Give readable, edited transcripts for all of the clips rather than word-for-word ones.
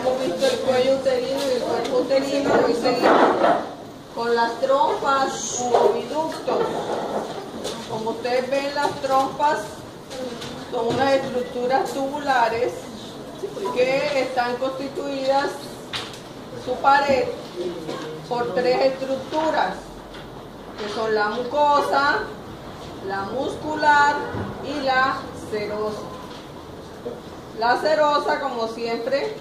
hemos visto el cuello uterino y el cuerpo uterino, hoy seguimos con las trompas u oviductos. Como ustedes ven, las trompas son unas estructuras tubulares que están constituidas, su pared, por tres estructuras, que son la mucosa, la muscular y la serosa. La serosa, como siempre,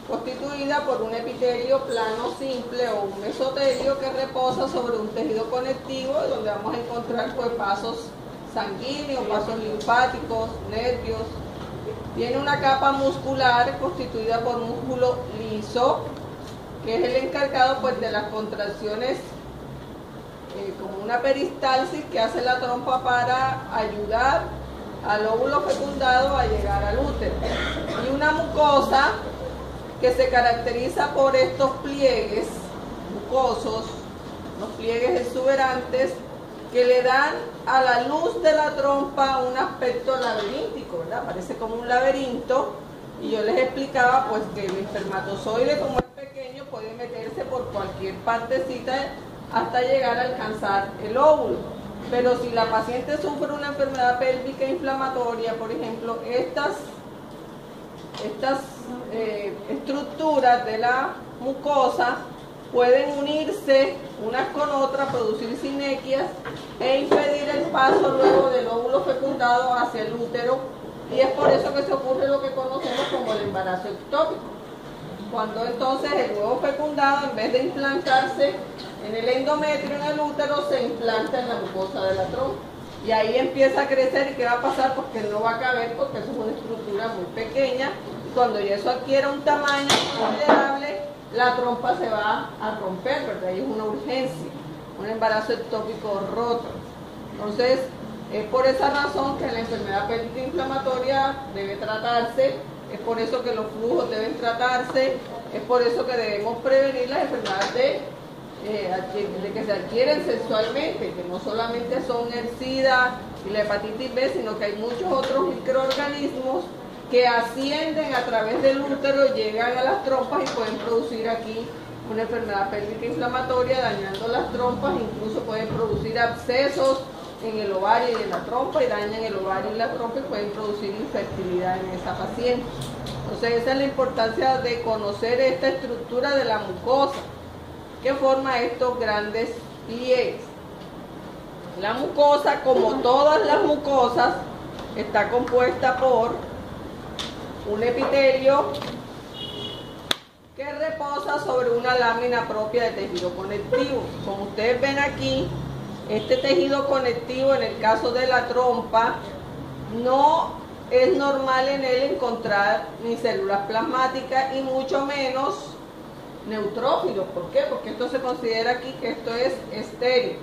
constituida por un epitelio plano simple o un mesotelio que reposa sobre un tejido conectivo, donde vamos a encontrar pues vasos sanguíneos, vasos linfáticos, nervios. Tiene una capa muscular constituida por músculo liso, que es el encargado pues de las contracciones, como una peristalsis que hace la trompa para ayudar al óvulo fecundado a llegar al útero. Y una mucosa que se caracteriza por estos pliegues mucosos, los pliegues exuberantes, que le dan a la luz de la trompa un aspecto laberíntico, ¿verdad? Parece como un laberinto. Y yo les explicaba pues que el espermatozoide, como es pequeño, puede meterse por cualquier partecita hasta llegar a alcanzar el óvulo. Pero si la paciente sufre una enfermedad pélvica inflamatoria, por ejemplo, estas estructuras de la mucosa pueden unirse unas con otras, producir sinequias e impedir el paso luego del óvulo fecundado hacia el útero, y es por eso que se ocurre lo que conocemos como el embarazo ectópico, cuando entonces el huevo fecundado, en vez de implantarse en el endometrio, en el útero, se implanta en la mucosa de la trompa, y ahí empieza a crecer. ¿Y qué va a pasar? Porque no va a caber, porque eso es una estructura muy pequeña, y cuando ya eso adquiera un tamaño considerable, la trompa se va a romper, ¿verdad? Y es una urgencia, un embarazo ectópico roto. Entonces, es por esa razón que la enfermedad pélvica inflamatoria debe tratarse, es por eso que los flujos deben tratarse, es por eso que debemos prevenir las enfermedades de que se adquieren sexualmente, que no solamente son el SIDA y la hepatitis B, sino que hay muchos otros microorganismos que ascienden a través del útero, llegan a las trompas y pueden producir aquí una enfermedad pélvica inflamatoria, dañando las trompas. Incluso pueden producir abscesos en el ovario y en la trompa, y dañan el ovario y la trompa y pueden producir infertilidad en esa paciente. Entonces esa es la importancia de conocer esta estructura de la mucosa, que forma estos grandes pliegues. La mucosa, como todas las mucosas, está compuesta por un epitelio que reposa sobre una lámina propia de tejido conectivo. Como ustedes ven aquí, este tejido conectivo, en el caso de la trompa, no es normal en él encontrar ni células plasmáticas y mucho menos neutrófilos. ¿Por qué? Porque esto se considera aquí que esto es estéril.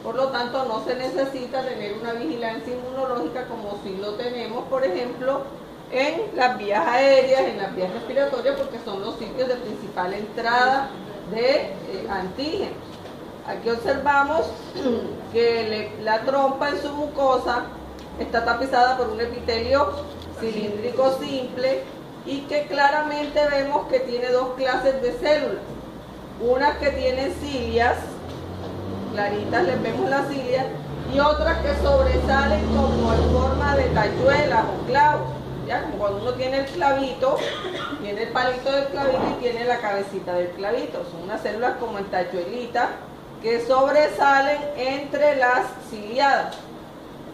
Por lo tanto, no se necesita tener una vigilancia inmunológica como si lo tenemos, por ejemplo, en las vías aéreas, en las vías respiratorias, porque son los sitios de principal entrada de antígenos. Aquí observamos que la trompa en su mucosa está tapizada por un epitelio cilíndrico simple, y que claramente vemos que tiene dos clases de células, unas que tienen cilias, claritas les vemos las cilias, y otras que sobresalen como en forma de tachuelas o clavos, ya como cuando uno tiene el clavito, tiene el palito del clavito y tiene la cabecita del clavito. Son unas células como en tachuelita que sobresalen entre las ciliadas.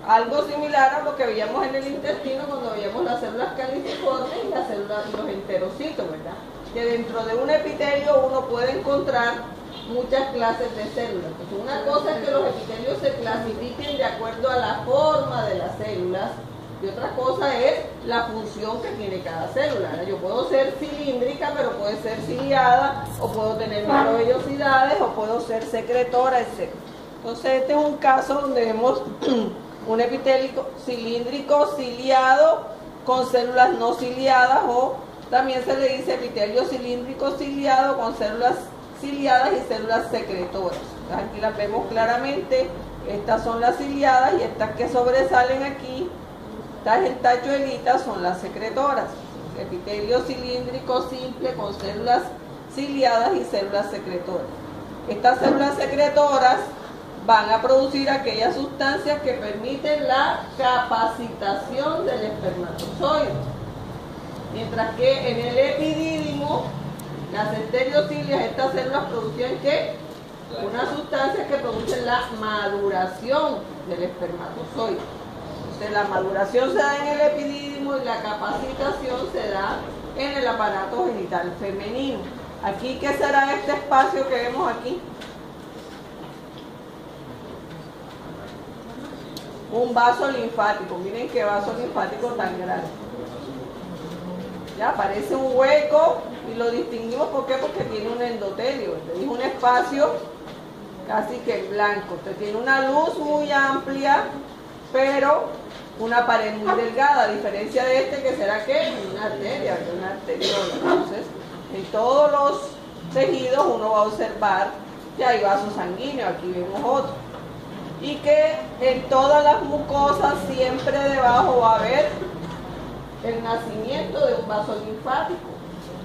Algo similar a lo que veíamos en el intestino cuando veíamos las células caliciformes y las células, los enterocitos, ¿verdad? Que dentro de un epitelio uno puede encontrar muchas clases de células. Entonces, una cosa es que los epitelios se clasifiquen de acuerdo a la forma de las células, y otra cosa es la función que tiene cada célula. Yo puedo ser cilíndrica, pero puede ser ciliada, o puedo tener microvellosidades, o puedo ser secretora, etc. Entonces, este es un caso donde vemos un epitelio cilíndrico ciliado con células no ciliadas, o también se le dice epitelio cilíndrico ciliado con células ciliadas y células secretoras. Aquí las vemos claramente. Estas son las ciliadas, y estas que sobresalen aquí, estas en tachuelitas, son las secretoras. epitelio cilíndrico simple con células ciliadas y células secretoras. Estas células secretoras van a producir aquellas sustancias que permiten la capacitación del espermatozoide. Mientras que en el epidídimo, las estereocilias, estas células producen ¿qué? Unas sustancias que producen la maduración del espermatozoide. Entonces, la maduración se da en el epidídimo y la capacitación se da en el aparato genital femenino. Aquí, ¿qué será este espacio que vemos aquí? Un vaso linfático. Miren qué vaso linfático tan grande. Ya parece un hueco y lo distinguimos ¿por qué? Porque tiene un endotelio, es un espacio casi que en blanco. Entonces tiene una luz muy amplia, pero una pared muy delgada, a diferencia de este que será ¿qué? Una arteria, una arteriola. Entonces, en todos los tejidos uno va a observar que hay vasos sanguíneos, aquí vemos otro. Y que en todas las mucosas siempre debajo va a haber el nacimiento de un vaso linfático.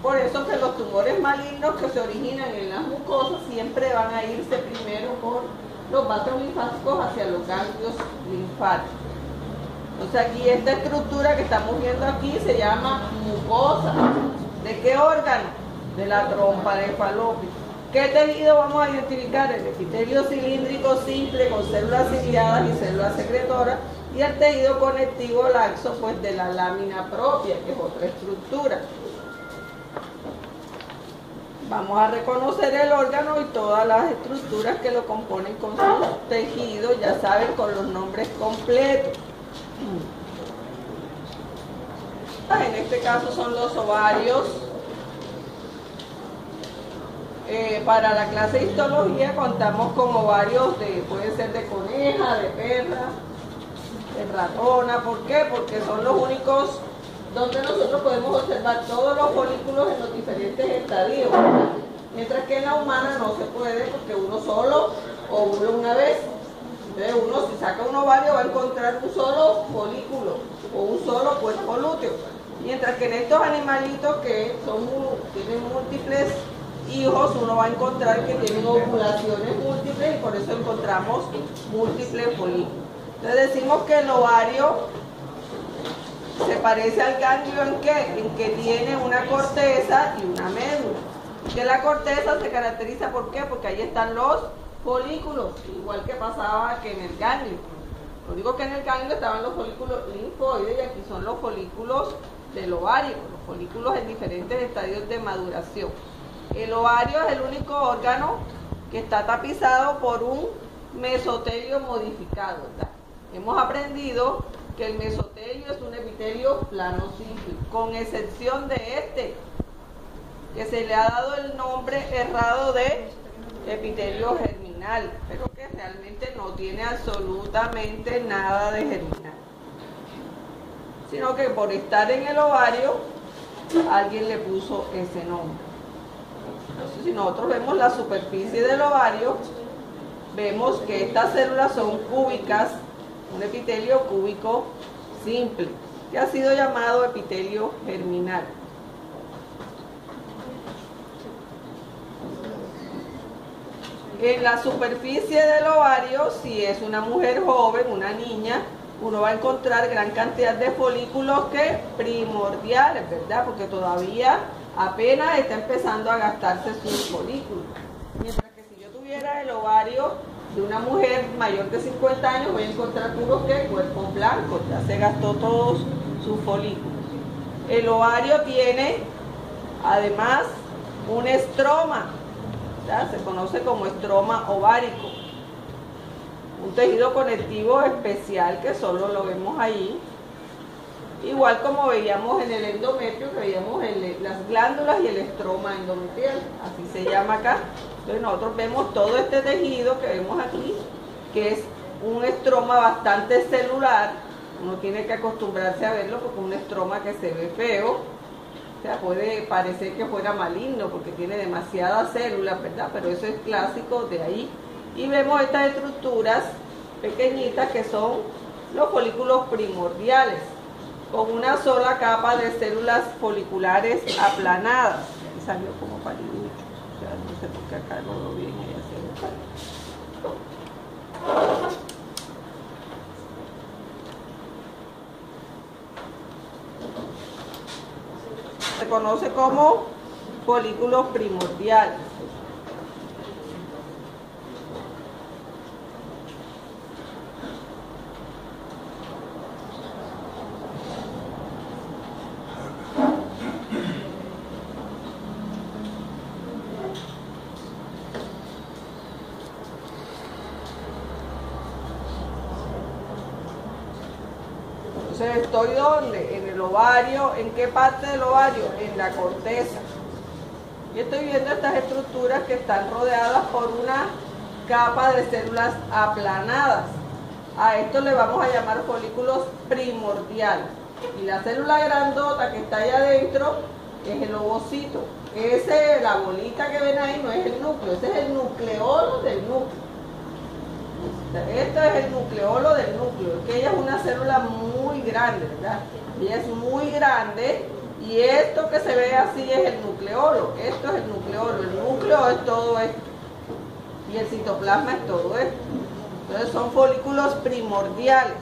Por eso que los tumores malignos que se originan en las mucosas siempre van a irse primero por los vasos linfáticos hacia los ganglios linfáticos. Entonces aquí esta estructura que estamos viendo aquí se llama mucosa. ¿De qué órgano? De la trompa de Falopio. ¿Qué tejido vamos a identificar? El epitelio cilíndrico simple con células ciliadas y células secretoras, y el tejido conectivo laxo pues de la lámina propia, que es otra estructura. Vamos a reconocer el órgano y todas las estructuras que lo componen con sus tejidos, ya saben, con los nombres completos. En este caso son los ovarios. Para la clase de histología contamos con ovarios pueden ser de coneja, de perra, de ratona. ¿Por qué? Porque son los únicos donde nosotros podemos observar todos los folículos en los diferentes estadios, mientras que en la humana no se puede porque uno solo ovula una vez. Entonces uno, si saca un ovario, va a encontrar un solo folículo o un solo cuerpo lúteo, mientras que en estos animalitos que tienen múltiples hijos, uno va a encontrar que tienen ovulaciones múltiples y por eso encontramos múltiples folículos. Entonces decimos que el ovario se parece al ganglio ¿en qué? En que tiene una corteza y una médula. Que la corteza se caracteriza ¿por qué? Porque ahí están los folículos, igual que pasaba que en el ganglio. Lo digo que en el ganglio estaban los folículos linfoides y aquí son los folículos del ovario, los folículos en diferentes estadios de maduración. El ovario es el único órgano que está tapizado por un mesotelio modificado, ¿verdad? Hemos aprendido que el mesotelio es un epitelio plano simple, con excepción de este, que se le ha dado el nombre errado de epitelio germinal, pero que realmente no tiene absolutamente nada de germinal, sino que por estar en el ovario alguien le puso ese nombre. Entonces, si nosotros vemos la superficie del ovario, vemos que estas células son cúbicas, un epitelio cúbico simple, que ha sido llamado epitelio germinal. En la superficie del ovario, si es una mujer joven, una niña, uno va a encontrar gran cantidad de folículos que primordiales, ¿verdad? Porque todavía apenas está empezando a gastarse sus folículos. Mientras que si yo tuviera el ovario de una mujer mayor de 50 años, voy a encontrar puros cuerpos blancos, ya se gastó todos sus folículos. El ovario tiene además un estroma, ¿ya? Se conoce como estroma ovárico, un tejido conectivo especial que solo lo vemos ahí, igual como veíamos en el endometrio, que veíamos las glándulas y el estroma endometrial, así se llama acá. Entonces nosotros vemos todo este tejido que vemos aquí, que es un estroma bastante celular. Uno tiene que acostumbrarse a verlo porque es un estroma que se ve feo, o sea, puede parecer que fuera maligno porque tiene demasiadas células, ¿verdad? Pero eso es clásico de ahí. Y vemos estas estructuras pequeñitas que son los folículos primordiales. con una sola capa de células foliculares aplanadas. Y salió como paliducho, o sea, no sé por qué acá lo veo bien y así lo se conoce como folículos primordiales. Entonces, ¿estoy dónde? En el ovario. ¿En qué parte del ovario? En la corteza. Y estoy viendo estas estructuras que están rodeadas por una capa de células aplanadas. A esto le vamos a llamar folículos primordiales. Y la célula grandota que está allá adentro es el ovocito. La bolita que ven ahí no es el núcleo, ese es el nucleolo del núcleo. Esto es el nucleolo del núcleo, que ella es una célula muy grande, ¿verdad? Ella es muy grande y esto que se ve así es el nucleolo. Esto es el nucleolo, el núcleo es todo esto y el citoplasma es todo esto. Entonces son folículos primordiales.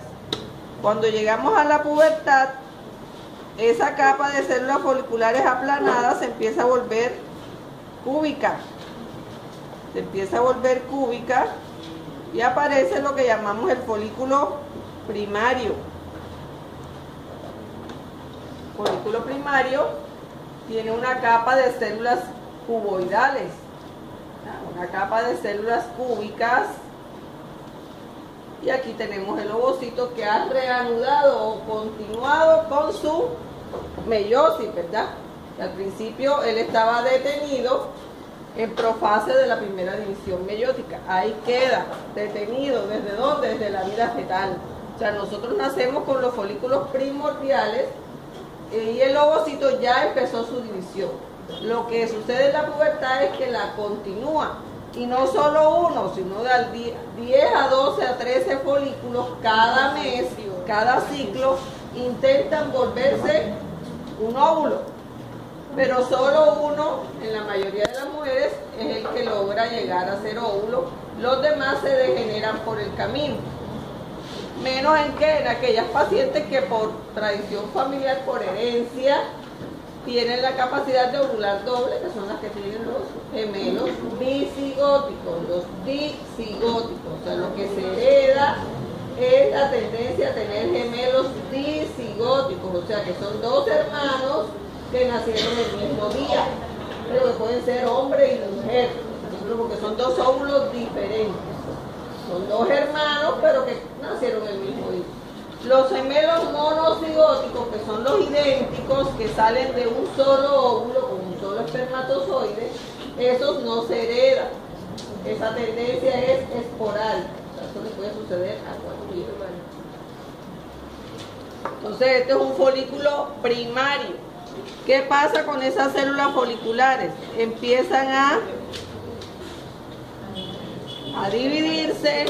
Cuando llegamos a la pubertad, esa capa de células foliculares aplanadas se empieza a volver cúbica. Se empieza a volver cúbica y aparece lo que llamamos el folículo primario. El folículo primario tiene una capa de células cuboidales, una capa de células cúbicas, y aquí tenemos el ovocito que ha reanudado o continuado con su meiosis, ¿verdad? Al principio él estaba detenido en profase de la primera división meiótica. Ahí queda, detenido. ¿Desde dónde? Desde la vida fetal. O sea, nosotros nacemos con los folículos primordiales y el ovocito ya empezó su división. Lo que sucede en la pubertad es que la continúa. Y no solo uno, sino de 10 a 12 a 13 folículos cada mes, cada ciclo, intentan volverse un óvulo. Pero solo uno, en la mayoría de las mujeres, es el que logra llegar a ser óvulo. Los demás se degeneran por el camino. Menos en aquellas pacientes que por tradición familiar, por herencia, tienen la capacidad de ovular doble, que son las que tienen los gemelos bicigóticos, los disigóticos. O sea, lo que se hereda es la tendencia a tener gemelos disigóticos, o sea, que son dos hermanos que nacieron el mismo día, pero que pueden ser hombre y mujer, porque son dos óvulos diferentes. Son dos hermanos, pero que nacieron el mismo día. Los gemelos monocigóticos, que son los idénticos, que salen de un solo óvulo con un solo espermatozoide, esos no se heredan. Esa tendencia es esporádica. Eso le puede suceder a cualquier humano. Entonces, este es un folículo primario. ¿Qué pasa con esas células foliculares? Empiezan a dividirse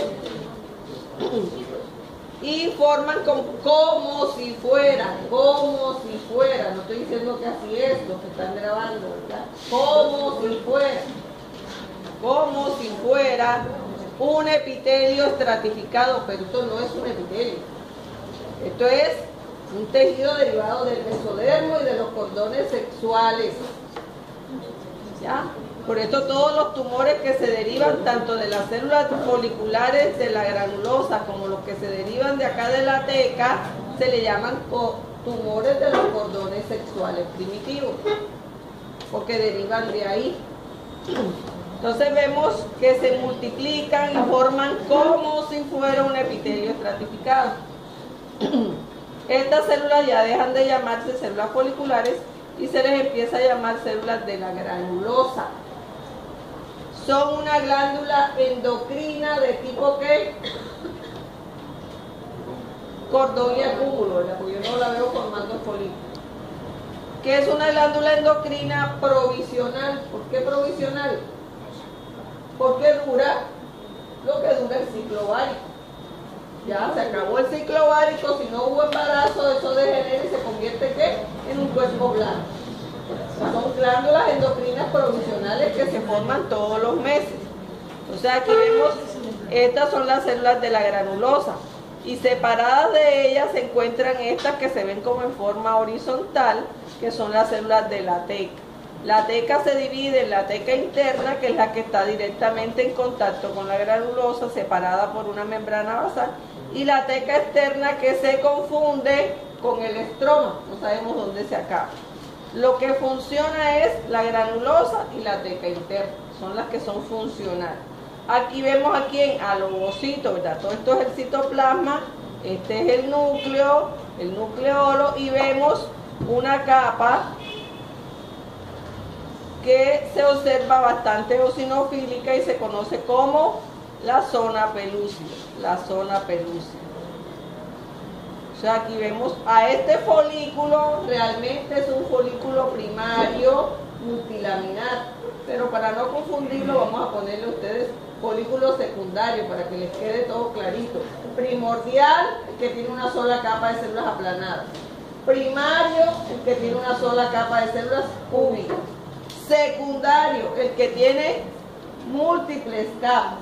y forman como si fuera, no estoy diciendo que así es lo que están grabando, ¿verdad? Como si fuera un epitelio estratificado, pero esto no es un epitelio, esto es un tejido derivado del mesodermo y de los cordones sexuales, ¿ya? Por esto todos los tumores que se derivan tanto de las células foliculares de la granulosa como los que se derivan de acá de la teca, se le llaman tumores de los cordones sexuales primitivos, porque derivan de ahí. Entonces vemos que se multiplican y forman como si fuera un epitelio estratificado. Estas células ya dejan de llamarse células foliculares y se les empieza a llamar células de la granulosa. Son una glándula endocrina de tipo ¿qué? Cordón y acúmulo, ¿verdad? Porque yo no la veo formando folículos. ¿Qué es una glándula endocrina provisional? ¿Por qué provisional? Porque dura lo que dura el ciclo ovárico. Ya se acabó el ciclo ovárico, si no hubo embarazo, eso degenera y se convierte ¿qué? En un cuerpo blanco. Son glándulas endocrinas provisionales que se forman todos los meses. Entonces aquí vemos, estas son las células de la granulosa. Y separadas de ellas se encuentran estas que se ven como en forma horizontal, que son las células de la teca. La teca se divide en la teca interna, que es la que está directamente en contacto con la granulosa, separada por una membrana basal, y la teca externa, que se confunde con el estroma, no sabemos dónde se acaba. Lo que funciona es la granulosa y la teca interna, son las que son funcionales. Aquí vemos al ovocito, ¿verdad? Todo esto es el citoplasma, este es el núcleo, el nucleolo, y vemos una capa que se observa bastante eosinofílica y se conoce como la zona pelúcida, la zona pelúcida. O sea, aquí vemos a este folículo, realmente es un folículo primario multilaminar, pero para no confundirlo vamos a ponerle a ustedes folículo secundario para que les quede todo clarito. Primordial, el que tiene una sola capa de células aplanadas. Primario, el que tiene una sola capa de células cúbicas. Secundario, el que tiene múltiples capas.